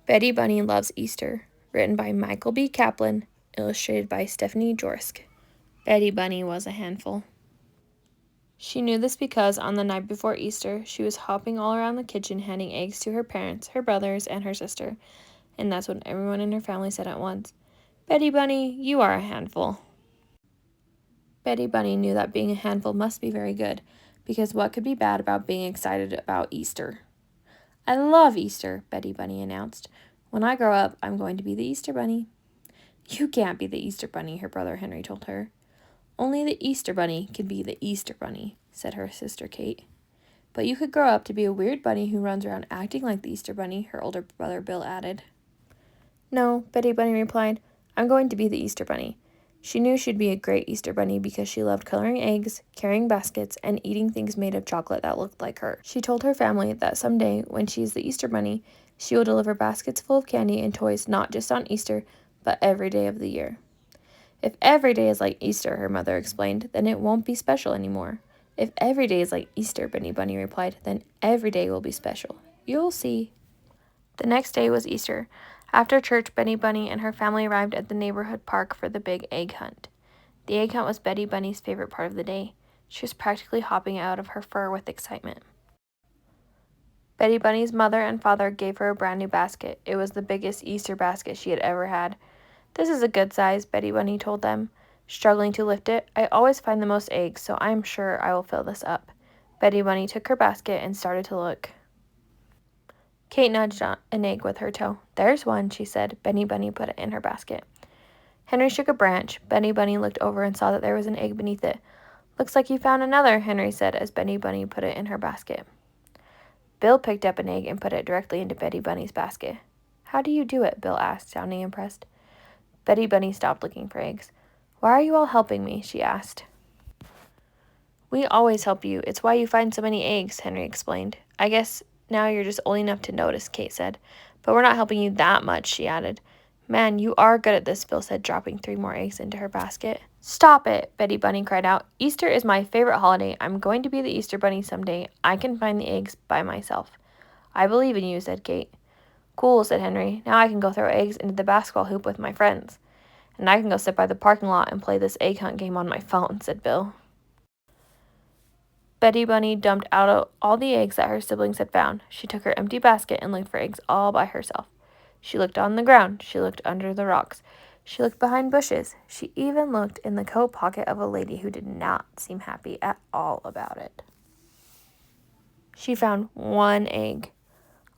Betty Bunny Loves Easter, written by Michael B. Kaplan, illustrated by Stephanie Jorsk. Betty Bunny was a handful. She knew this because on the night before Easter, she was hopping all around the kitchen handing eggs to her parents, her brothers, and her sister, and that's when everyone in her family said at once, "Betty Bunny, you are a handful." Betty Bunny knew that being a handful must be very good, because what could be bad about being excited about Easter? "I love Easter," Betty Bunny announced. "When I grow up, I'm going to be the Easter Bunny." "You can't be the Easter Bunny," her brother Henry told her. "Only the Easter Bunny can be the Easter Bunny," said her sister Kate. "But you could grow up to be a weird bunny who runs around acting like the Easter Bunny," her older brother Bill added. "No," Betty Bunny replied. "I'm going to be the Easter Bunny." She knew she'd be a great Easter Bunny because she loved coloring eggs, carrying baskets, and eating things made of chocolate that looked like her. She told her family that someday, when she is the Easter Bunny, she will deliver baskets full of candy and toys not just on Easter, but every day of the year. "If every day is like Easter," her mother explained, "then it won't be special anymore." "If every day is like Easter," Benny Bunny replied, "then every day will be special. You'll see." The next day was Easter. After church, Betty Bunny and her family arrived at the neighborhood park for the big egg hunt. The egg hunt was Betty Bunny's favorite part of the day. She was practically hopping out of her fur with excitement. Betty Bunny's mother and father gave her a brand new basket. It was the biggest Easter basket she had ever had. "This is a good size," Betty Bunny told them, struggling to lift it. "I always find the most eggs, so I'm sure I will fill this up." Betty Bunny took her basket and started to look. Kate nudged an egg with her toe. "There's one," she said. Benny Bunny put it in her basket. Henry shook a branch. Benny Bunny looked over and saw that there was an egg beneath it. "Looks like you found another," Henry said as Benny Bunny put it in her basket. Bill picked up an egg and put it directly into Betty Bunny's basket. "How do you do it?" Bill asked, sounding impressed. Betty Bunny stopped looking for eggs. "Why are you all helping me?" she asked. "We always help you. It's why you find so many eggs," Henry explained. "I guess now you're just old enough to notice," Kate said. "But we're not helping you that much," she added. "Man, you are good at this," Bill said, dropping 3 more eggs into her basket. "Stop it!" Betty Bunny cried out. "Easter is my favorite holiday. I'm going to be the Easter Bunny someday. I can find the eggs by myself." "I believe in you," said Kate. "Cool," said Henry. "Now I can go throw eggs into the basketball hoop with my friends." "And I can go sit by the parking lot and play this egg hunt game on my phone," said Bill. Betty Bunny dumped out all the eggs that her siblings had found. She took her empty basket and looked for eggs all by herself. She looked on the ground. She looked under the rocks. She looked behind bushes. She even looked in the coat pocket of a lady who did not seem happy at all about it. She found 1 egg.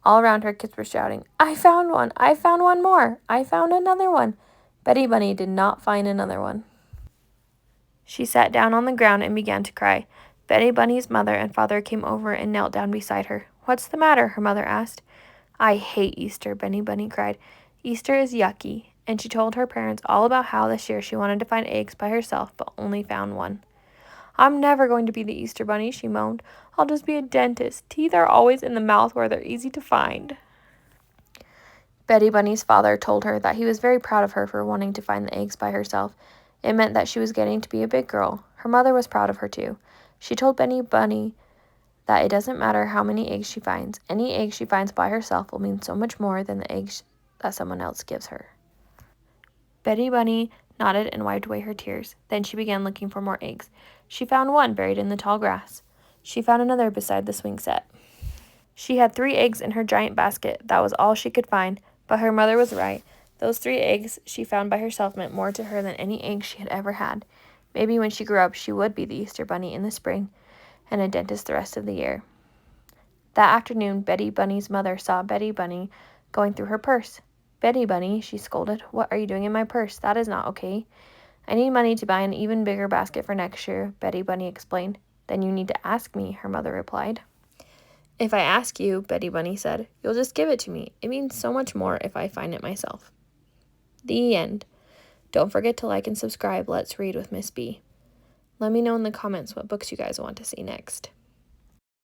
All around her, kids were shouting, "I found one! I found one more! I found another one!" Betty Bunny did not find another one. She sat down on the ground and began to cry. Betty Bunny's mother and father came over and knelt down beside her. "What's the matter?" her mother asked. "I hate Easter," Benny Bunny cried. "Easter is yucky." And she told her parents all about how this year she wanted to find eggs by herself but only found 1. "I'm never going to be the Easter Bunny," she moaned. "I'll just be a dentist. Teeth are always in the mouth where they're easy to find." Betty Bunny's father told her that he was very proud of her for wanting to find the eggs by herself. It meant that she was getting to be a big girl. Her mother was proud of her too. She told Betty Bunny that it doesn't matter how many eggs she finds. Any egg she finds by herself will mean so much more than the eggs that someone else gives her. Betty Bunny nodded and wiped away her tears. Then she began looking for more eggs. She found 1 buried in the tall grass. She found another beside the swing set. She had 3 eggs in her giant basket. That was all she could find, but her mother was right. Those 3 eggs she found by herself meant more to her than any eggs she had ever had. Maybe when she grew up, she would be the Easter Bunny in the spring and a dentist the rest of the year. That afternoon, Betty Bunny's mother saw Betty Bunny going through her purse. "Betty Bunny," she scolded, "what are you doing in my purse? That is not okay." "I need money to buy an even bigger basket for next year," Betty Bunny explained. "Then you need to ask me," her mother replied. "If I ask you," Betty Bunny said, "you'll just give it to me. It means so much more if I find it myself." The end. Don't forget to like and subscribe. Let's read with Miss B. Let me know in the comments what books you guys want to see next.